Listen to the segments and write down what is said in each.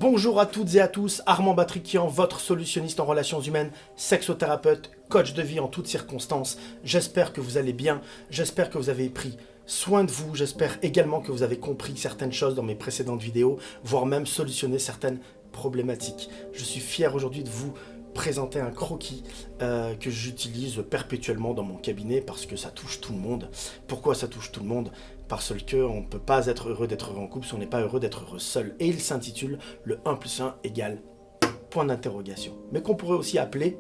Bonjour à toutes et à tous, Armand Batriquian, votre solutionniste en relations humaines, sexothérapeute, coach de vie en toutes circonstances. J'espère que vous allez bien, j'espère que vous avez pris soin de vous, j'espère également que vous avez compris certaines choses dans mes précédentes vidéos, voire même solutionné certaines problématiques. Je suis fier aujourd'hui de vous présenter un croquis que j'utilise perpétuellement dans mon cabinet parce que ça touche tout le monde. Pourquoi ça touche tout le monde? Parce qu'on ne peut pas être heureux d'être heureux en couple si on n'est pas heureux d'être heureux seul. Et il s'intitule le 1 plus 1 égale point d'interrogation. Mais qu'on pourrait aussi appeler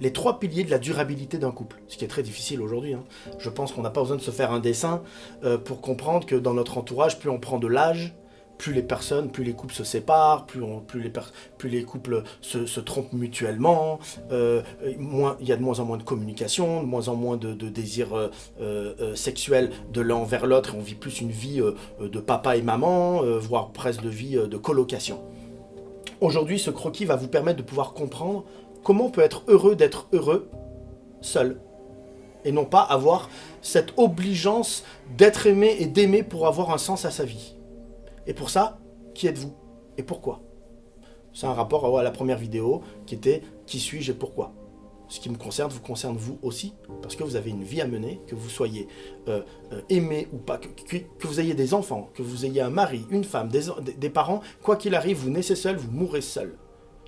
les 3 piliers de la durabilité d'un couple. Ce qui est très difficile aujourd'hui. Je pense qu'on n'a pas besoin de se faire un dessin pour comprendre que dans notre entourage, plus on prend de l'âge, plus les couples se séparent, plus les couples se trompent mutuellement, il y a de moins en moins de communication, de moins en moins de désirs sexuels de l'un envers l'autre, et on vit plus une vie de papa et maman, voire presque de vie de colocation. Aujourd'hui, ce croquis va vous permettre de pouvoir comprendre comment on peut être heureux d'être heureux seul, et non pas avoir cette obligeance d'être aimé et d'aimer pour avoir un sens à sa vie. Et pour ça, qui êtes-vous? Et pourquoi? C'est un rapport à la première vidéo qui était « Qui suis-je et pourquoi ?» Ce qui me concerne vous concerne vous aussi, parce que vous avez une vie à mener, que vous soyez aimé ou pas, que vous ayez des enfants, que vous ayez un mari, une femme, des parents, quoi qu'il arrive, vous naissez seul, vous mourrez seul.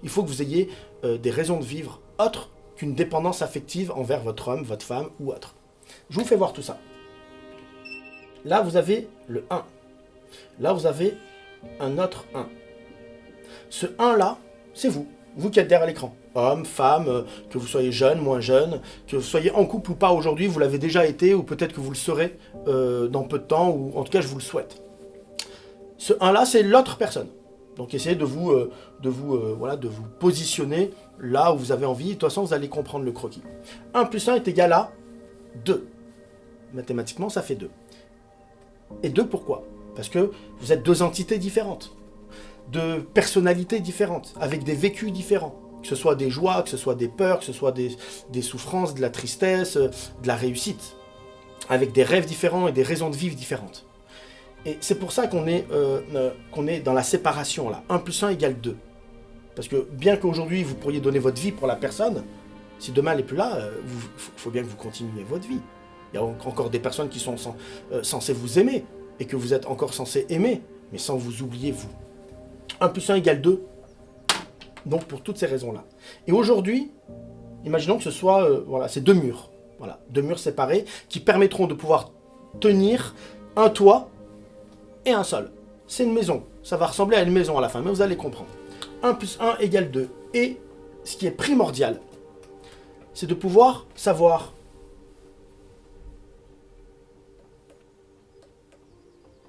Il faut que vous ayez des raisons de vivre autres qu'une dépendance affective envers votre homme, votre femme ou autre. Je vous fais voir tout ça. Là, vous avez le 1. Là, vous avez un autre 1. Ce 1-là, c'est vous. Vous qui êtes derrière l'écran. Homme, femme, que vous soyez jeune, moins jeune, que vous soyez en couple ou pas aujourd'hui, vous l'avez déjà été, ou peut-être que vous le serez dans peu de temps, ou en tout cas, je vous le souhaite. Ce 1-là, c'est l'autre personne. Donc, essayez de vous positionner là où vous avez envie. De toute façon, vous allez comprendre le croquis. 1 plus 1 est égal à 2. Mathématiquement, ça fait 2. Et 2, pourquoi? Parce que vous êtes deux entités différentes, de personnalités différentes, avec des vécus différents. Que ce soit des joies, que ce soit des peurs, que ce soit des souffrances, de la tristesse, de la réussite. Avec des rêves différents et des raisons de vivre différentes. Et c'est pour ça qu'on est dans la séparation là. 1 plus 1 égale 2. Parce que bien qu'aujourd'hui vous pourriez donner votre vie pour la personne, si demain elle n'est plus là, il faut bien que vous continuiez votre vie. Il y a encore des personnes qui sont censées vous aimer. Et que vous êtes encore censé aimer, mais sans vous oublier vous. 1 plus 1 égale 2. Donc pour toutes ces raisons-là. Et aujourd'hui, imaginons que ce soit ces deux murs. Voilà, deux murs séparés qui permettront de pouvoir tenir un toit et un sol. C'est une maison. Ça va ressembler à une maison à la fin, mais vous allez comprendre. 1 plus 1 égale 2. Et ce qui est primordial, c'est de pouvoir savoir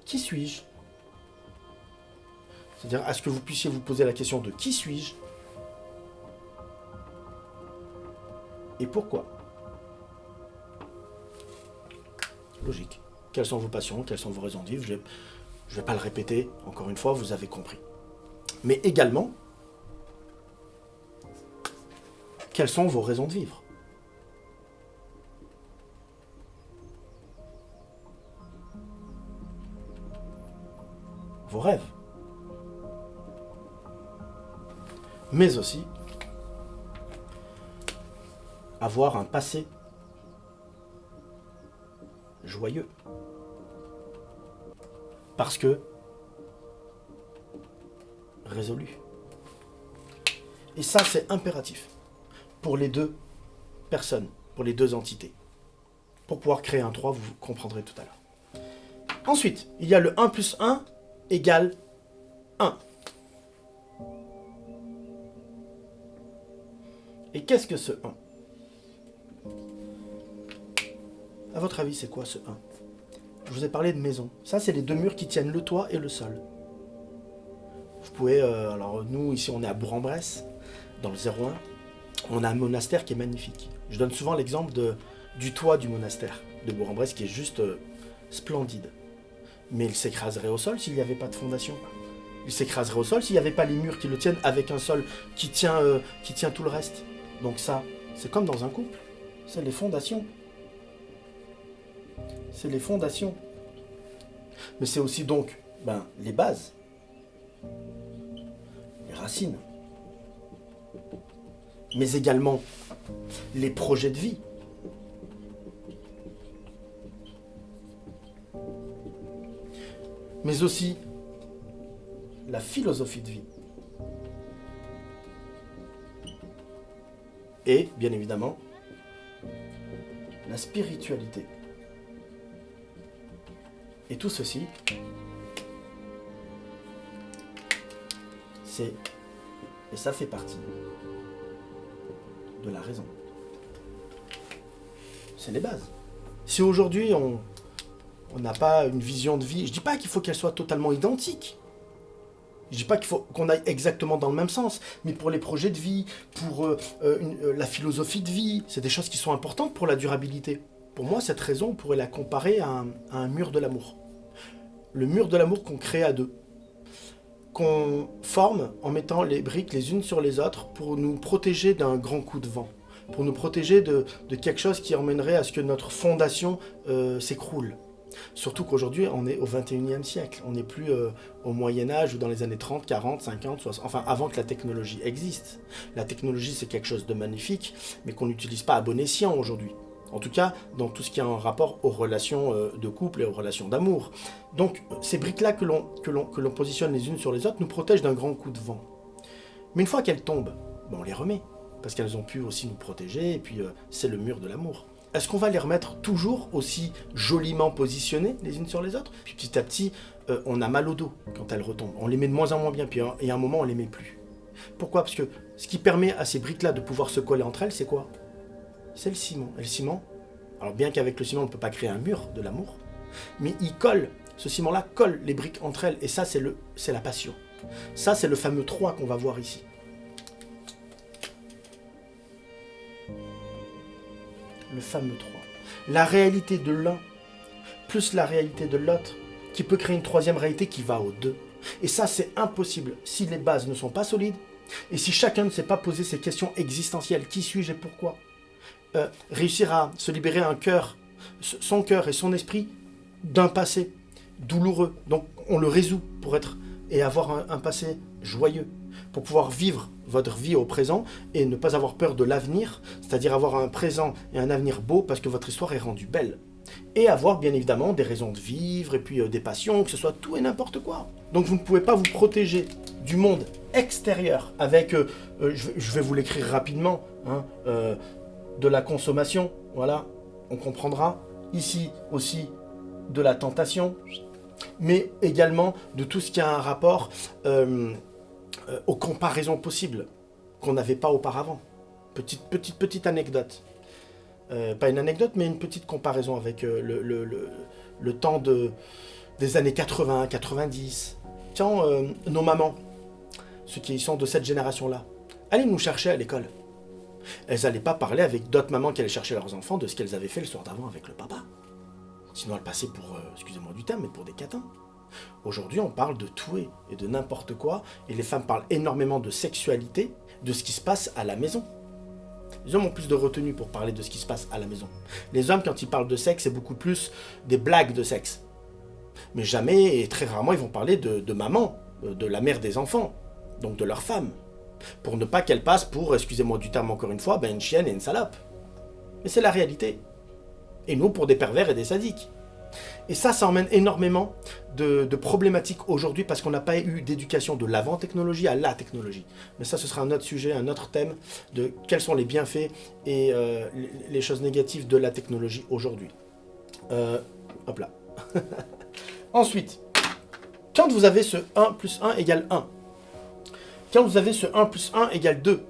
qui suis-je? C'est-à-dire, à ce que vous puissiez vous poser la question de qui suis-je? Et pourquoi? Logique. Quelles sont vos passions? Quelles sont vos raisons de vivre? Je ne vais pas le répéter, encore une fois, vous avez compris. Mais également, quelles sont vos raisons de vivre? Vos rêves. Mais aussi avoir un passé joyeux. Parce que résolu. Et ça, c'est impératif pour les deux personnes, pour les deux entités. Pour pouvoir créer un 3, vous comprendrez tout à l'heure. Ensuite, il y a le 1 plus 1 égale 1. Et qu'est-ce que ce 1? À votre avis, c'est quoi ce 1? Je vous ai parlé de maison. Ça, c'est les deux murs qui tiennent le toit et le sol. Vous pouvez... alors, nous, ici, on est à Bourg-en-Bresse, dans le 01. On a un monastère qui est magnifique. Je donne souvent l'exemple du toit du monastère de Bourg-en-Bresse qui est juste splendide. Mais il s'écraserait au sol s'il n'y avait pas de fondation. Il s'écraserait au sol s'il n'y avait pas les murs qui le tiennent avec un sol qui tient tout le reste. Donc ça, c'est comme dans un couple. C'est les fondations. C'est les fondations. Mais c'est aussi donc les bases. racines, mais également les projets de vie. Mais aussi la philosophie de vie. Et, bien évidemment, la spiritualité. Et tout ceci, et ça fait partie de la raison. C'est les bases. Si aujourd'hui on n'a pas une vision de vie, je dis pas qu'il faut qu'elle soit totalement identique. Je dis pas qu'il faut qu'on aille exactement dans le même sens, mais pour les projets de vie, pour la philosophie de vie, c'est des choses qui sont importantes pour la durabilité. Pour moi, cette raison, on pourrait la comparer à un mur de l'amour. Le mur de l'amour qu'on crée à deux, qu'on forme en mettant les briques les unes sur les autres pour nous protéger d'un grand coup de vent, pour nous protéger de quelque chose qui emmènerait à ce que notre fondation s'écroule. Surtout qu'aujourd'hui, on est au 21e siècle. On n'est plus au Moyen-Âge ou dans les années 30, 40, 50, 60, enfin avant que la technologie existe. La technologie, c'est quelque chose de magnifique, mais qu'on n'utilise pas à bon escient aujourd'hui. En tout cas, dans tout ce qui a un rapport aux relations de couple et aux relations d'amour. Donc, ces briques-là que l'on positionne les unes sur les autres nous protègent d'un grand coup de vent. Mais une fois qu'elles tombent, on les remet, parce qu'elles ont pu aussi nous protéger, et puis c'est le mur de l'amour. Est-ce qu'on va les remettre toujours aussi joliment positionnées les unes sur les autres? Puis petit à petit, on a mal au dos quand elles retombent. On les met de moins en moins bien, puis et à un moment, on les met plus. Pourquoi? Parce que ce qui permet à ces briques-là de pouvoir se coller entre elles, c'est quoi? C'est le ciment. Et le ciment, alors bien qu'avec le ciment, on ne peut pas créer un mur de l'amour, mais il colle, ce ciment-là colle les briques entre elles, et ça, c'est la passion. Ça, c'est le fameux 3 qu'on va voir ici. Le fameux 3. La réalité de l'un, plus la réalité de l'autre, qui peut créer une troisième réalité qui va aux deux. Et ça, c'est impossible si les bases ne sont pas solides, et si chacun ne s'est pas posé ces questions existentielles. Qui suis-je et pourquoi? Réussir à se libérer un cœur, son cœur et son esprit d'un passé douloureux. Donc on le résout pour être et avoir un passé joyeux, pour pouvoir vivre votre vie au présent et ne pas avoir peur de l'avenir, c'est-à-dire avoir un présent et un avenir beau parce que votre histoire est rendue belle. Et avoir bien évidemment des raisons de vivre et puis des passions, que ce soit tout et n'importe quoi. Donc vous ne pouvez pas vous protéger du monde extérieur avec, je vais vous l'écrire rapidement, de la consommation, voilà, on comprendra. Ici aussi de la tentation, mais également de tout ce qui a un rapport aux comparaisons possibles qu'on n'avait pas auparavant. Petite anecdote. Pas une anecdote, mais une petite comparaison avec le temps des années 80, 90. Tiens, nos mamans, ceux qui sont de cette génération-là, allez nous chercher à l'école. Elles n'allaient pas parler avec d'autres mamans qui allaient chercher leurs enfants de ce qu'elles avaient fait le soir d'avant avec le papa. Sinon elles passaient pour, excusez-moi du terme, mais pour des catins. Aujourd'hui on parle de tout et de n'importe quoi, et les femmes parlent énormément de sexualité, de ce qui se passe à la maison. Les hommes ont plus de retenue pour parler de ce qui se passe à la maison. Les hommes, quand ils parlent de sexe, c'est beaucoup plus des blagues de sexe. Mais jamais, et très rarement, ils vont parler de maman, de la mère des enfants, donc de leur femme. Pour ne pas qu'elle passe pour, excusez-moi du terme encore une fois, une chienne et une salope. Mais c'est la réalité. Et nous, pour des pervers et des sadiques. Et ça emmène énormément de problématiques aujourd'hui parce qu'on n'a pas eu d'éducation de l'avant-technologie à la technologie. Mais ça, ce sera un autre sujet, un autre thème de quels sont les bienfaits et les choses négatives de la technologie aujourd'hui. Hop là. Ensuite, quand vous avez ce 1 plus 1 égale 1, quand vous avez ce 1 plus 1 égale 2,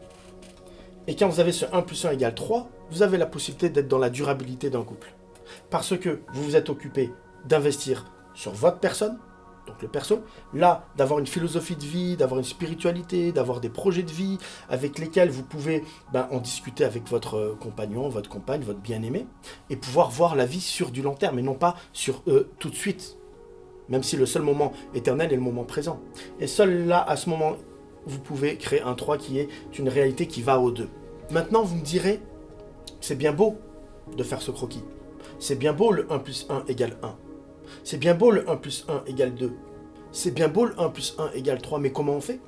et quand vous avez ce 1 plus 1 égale 3, vous avez la possibilité d'être dans la durabilité d'un couple. Parce que vous vous êtes occupé d'investir sur votre personne, donc le perso, là, d'avoir une philosophie de vie, d'avoir une spiritualité, d'avoir des projets de vie avec lesquels vous pouvez en discuter avec votre compagnon, votre compagne, votre bien-aimé, et pouvoir voir la vie sur du long terme, et non pas sur tout de suite, même si le seul moment éternel est le moment présent. Et seul là, à ce moment, vous pouvez créer un 3 qui est une réalité qui va au 2. Maintenant, vous me direz, c'est bien beau de faire ce croquis. C'est bien beau le 1 plus 1 égale 1. C'est bien beau le 1 plus 1 égale 2. C'est bien beau le 1 plus 1 égale 3, mais comment on fait?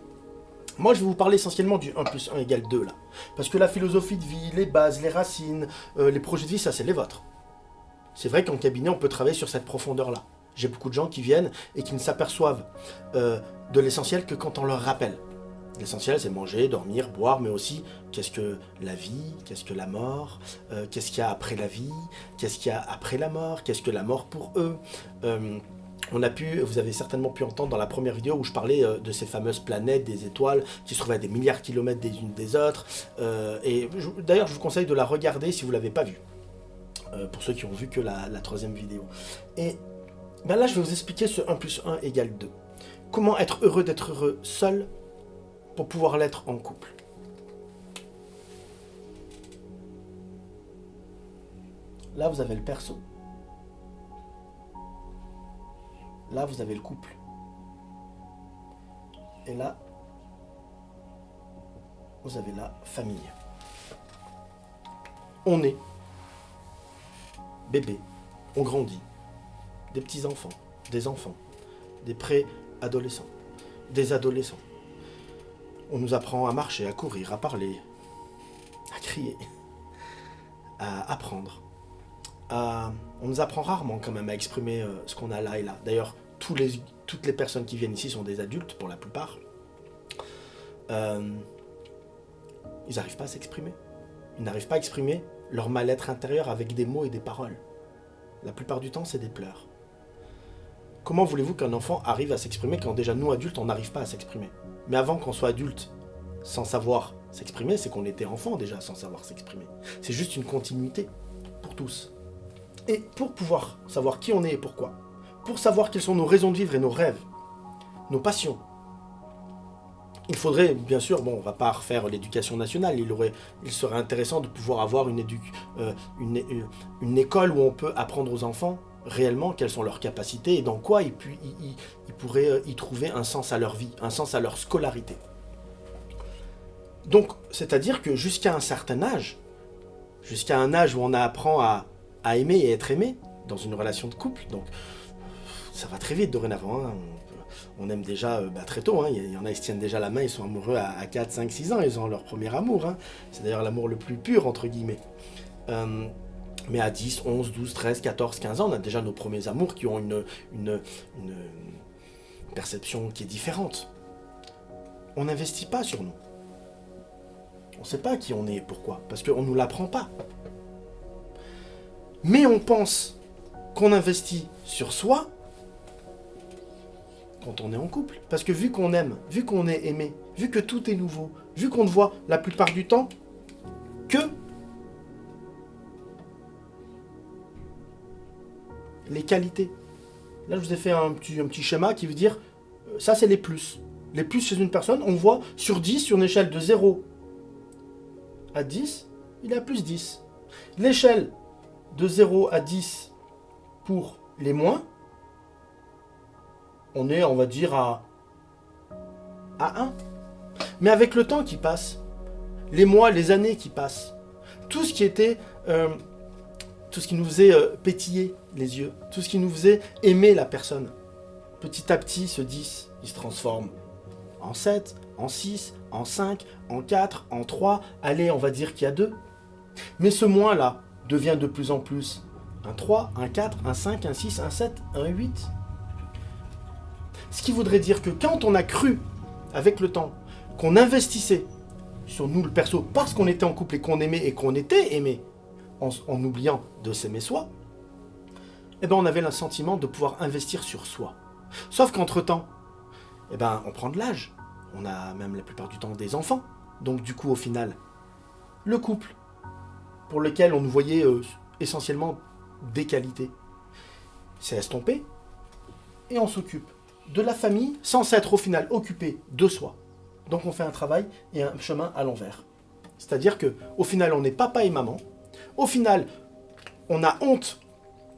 Moi, je vais vous parler essentiellement du 1 plus 1 égale 2, là. Parce que la philosophie de vie, les bases, les racines, les projets de vie, ça, c'est les vôtres. C'est vrai qu'en cabinet, on peut travailler sur cette profondeur-là. J'ai beaucoup de gens qui viennent et qui ne s'aperçoivent de l'essentiel que quand on leur rappelle. L'essentiel, c'est manger, dormir, boire, mais aussi qu'est-ce que la vie, qu'est-ce que la mort, qu'est-ce qu'il y a après la vie, qu'est-ce qu'il y a après la mort, qu'est-ce que la mort pour eux. Vous avez certainement pu entendre dans la première vidéo où je parlais de ces fameuses planètes, des étoiles qui se trouvent à des milliards de kilomètres des unes des autres. D'ailleurs, je vous conseille de la regarder si vous ne l'avez pas vue, pour ceux qui ont vu que la troisième vidéo. Et ben là, je vais vous expliquer ce 1 plus 1 égale 2. Comment être heureux d'être heureux seul pour pouvoir l'être en couple. Là, vous avez le perso. Là, vous avez le couple. Et là, vous avez la famille. On est bébé, on grandit, des petits-enfants, des pré-adolescents, des adolescents. On nous apprend à marcher, à courir, à parler, à crier, à apprendre. On nous apprend rarement quand même à exprimer ce qu'on a là et là. D'ailleurs, toutes les personnes qui viennent ici sont des adultes pour la plupart. Ils n'arrivent pas à s'exprimer. Ils n'arrivent pas à exprimer leur mal-être intérieur avec des mots et des paroles. La plupart du temps, c'est des pleurs. Comment voulez-vous qu'un enfant arrive à s'exprimer quand déjà nous, adultes, on n'arrive pas à s'exprimer? Mais avant qu'on soit adulte sans savoir s'exprimer, c'est qu'on était enfant déjà sans savoir s'exprimer. C'est juste une continuité pour tous. Et pour pouvoir savoir qui on est et pourquoi, pour savoir quelles sont nos raisons de vivre et nos rêves, nos passions, il faudrait, bien sûr, on ne va pas refaire l'éducation nationale, il serait intéressant de pouvoir avoir une école où on peut apprendre aux enfants réellement quelles sont leurs capacités et dans quoi ils pourraient y trouver un sens à leur vie, un sens à leur scolarité. Donc, c'est-à-dire que jusqu'à un certain âge, jusqu'à un âge où on apprend à aimer et être aimé dans une relation de couple, donc ça va très vite dorénavant, hein. On aime déjà très tôt, hein. Il y en a, ils se tiennent déjà la main, ils sont amoureux à 4, 5, 6 ans, ils ont leur premier amour, hein. C'est d'ailleurs l'amour le plus pur, entre guillemets. Mais à 10, 11, 12, 13, 14, 15 ans, on a déjà nos premiers amours qui ont une perception qui est différente. On n'investit pas sur nous. On ne sait pas qui on est et pourquoi, parce qu'on ne nous l'apprend pas. Mais on pense qu'on investit sur soi quand on est en couple. Parce que vu qu'on aime, vu qu'on est aimé, vu que tout est nouveau, vu qu'on ne voit la plupart du temps que les qualités. Là, je vous ai fait un petit schéma qui veut dire, ça c'est les plus. Les plus chez une personne, on voit sur 10, sur une échelle de 0 à 10, il est à plus 10. L'échelle de 0 à 10 pour les moins, on est, on va dire, à 1. Mais avec le temps qui passe, les mois, les années qui passent, tout ce qui était, tout ce qui nous faisait pétiller les yeux, tout ce qui nous faisait aimer la personne, petit à petit, ce 10, il se transforme en 7, en 6, en 5, en 4, en 3, allez, on va dire qu'il y a 2. Mais ce moins-là devient de plus en plus un 3, un 4, un 5, un 6, un 7, un 8. Ce qui voudrait dire que quand on a cru, avec le temps, qu'on investissait sur nous, le perso, parce qu'on était en couple et qu'on aimait et qu'on était aimé, en oubliant de s'aimer soi, eh ben on avait le sentiment de pouvoir investir sur soi. Sauf qu'entre-temps, eh ben on prend de l'âge. On a même la plupart du temps des enfants. Donc du coup, au final, le couple, pour lequel on nous voyait essentiellement des qualités, s'est estompé. Et on s'occupe de la famille sans s'être au final occupé de soi. Donc on fait un travail et un chemin à l'envers. C'est-à-dire que au final, on est papa et maman. Au final, on a honte,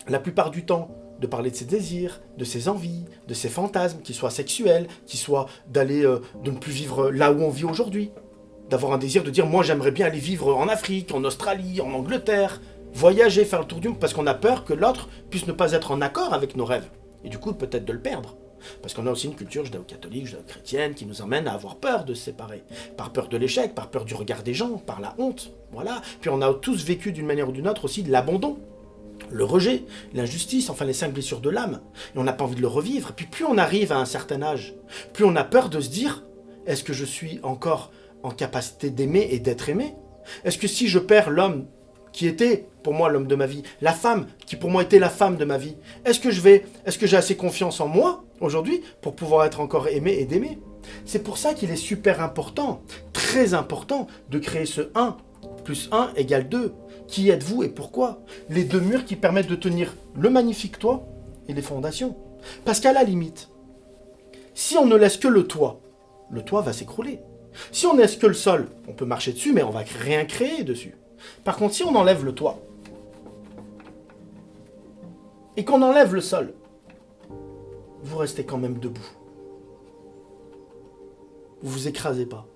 la plupart du temps, de parler de ses désirs, de ses envies, de ses fantasmes, qu'ils soient sexuels, qu'ils soient de ne plus vivre là où on vit aujourd'hui. D'avoir un désir de dire, moi j'aimerais bien aller vivre en Afrique, en Australie, en Angleterre, voyager, faire le tour du monde, parce qu'on a peur que l'autre puisse ne pas être en accord avec nos rêves. Et du coup, peut-être de le perdre. Parce qu'on a aussi une culture judéo-catholique, judéo-chrétienne qui nous emmène à avoir peur de se séparer. Par peur de l'échec, par peur du regard des gens, par la honte. Voilà. Puis on a tous vécu d'une manière ou d'une autre aussi de l'abandon, le rejet, l'injustice, enfin les 5 blessures de l'âme. Et on n'a pas envie de le revivre. Et puis plus on arrive à un certain âge, plus on a peur de se dire, est-ce que je suis encore en capacité d'aimer et d'être aimé? Est-ce que si je perds l'homme qui était pour moi l'homme de ma vie, la femme qui pour moi était la femme de ma vie, est-ce que j'ai assez confiance en moi aujourd'hui pour pouvoir être encore aimé et d'aimer? C'est pour ça qu'il est super important, très important, de créer ce 1 plus 1 égale 2. Qui êtes-vous et pourquoi? Les 2 murs qui permettent de tenir le magnifique toit et les fondations. Parce qu'à la limite, si on ne laisse que le toit va s'écrouler. Si on laisse que le sol, on peut marcher dessus, mais on va rien créer dessus. Par contre, si on enlève le toit, et qu'on enlève le sol, vous restez quand même debout. Vous vous écrasez pas.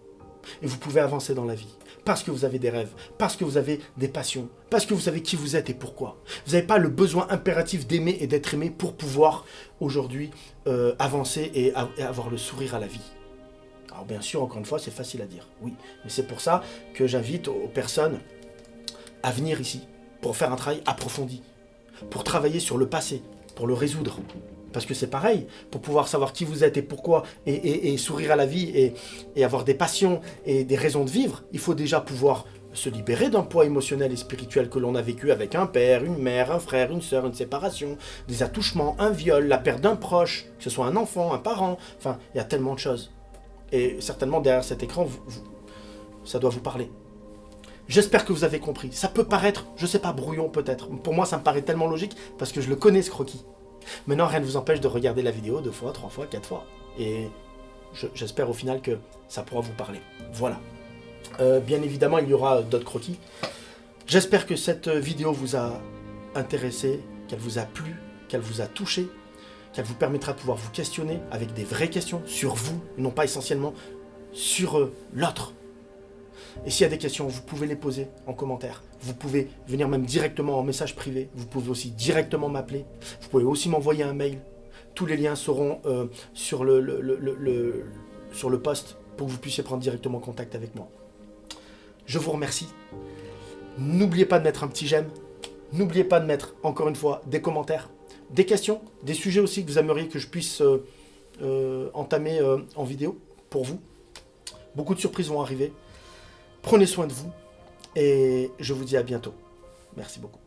Et vous pouvez avancer dans la vie. Parce que vous avez des rêves, parce que vous avez des passions, parce que vous savez qui vous êtes et pourquoi. Vous n'avez pas le besoin impératif d'aimer et d'être aimé pour pouvoir aujourd'hui avancer et avoir le sourire à la vie. Alors bien sûr, encore une fois, c'est facile à dire, oui. Mais c'est pour ça que j'invite aux personnes à venir ici, pour faire un travail approfondi, pour travailler sur le passé, pour le résoudre. Parce que c'est pareil, pour pouvoir savoir qui vous êtes et pourquoi, et sourire à la vie, et avoir des passions et des raisons de vivre, il faut déjà pouvoir se libérer d'un poids émotionnel et spirituel que l'on a vécu avec un père, une mère, un frère, une sœur, une séparation, des attouchements, un viol, la perte d'un proche, que ce soit un enfant, un parent, enfin, il y a tellement de choses. Et certainement derrière cet écran, ça doit vous parler. J'espère que vous avez compris. Ça peut paraître, je sais pas, brouillon peut-être. Pour moi, ça me paraît tellement logique parce que je le connais ce croquis. Maintenant, rien ne vous empêche de regarder la vidéo 2 fois, 3 fois, 4 fois. Et j'espère au final que ça pourra vous parler. Voilà. Bien évidemment, il y aura d'autres croquis. J'espère que cette vidéo vous a intéressé, qu'elle vous a plu, qu'elle vous a touché, qu'elle vous permettra de pouvoir vous questionner avec des vraies questions sur vous, non pas essentiellement sur l'autre. Et s'il y a des questions, vous pouvez les poser en commentaire. Vous pouvez venir même directement en message privé. Vous pouvez aussi directement m'appeler. Vous pouvez aussi m'envoyer un mail. Tous les liens seront sur le post pour que vous puissiez prendre directement contact avec moi. Je vous remercie. N'oubliez pas de mettre un petit j'aime. N'oubliez pas de mettre, encore une fois, des commentaires, des questions, des sujets aussi que vous aimeriez que je puisse entamer en vidéo pour vous. Beaucoup de surprises vont arriver. Prenez soin de vous et je vous dis à bientôt. Merci beaucoup.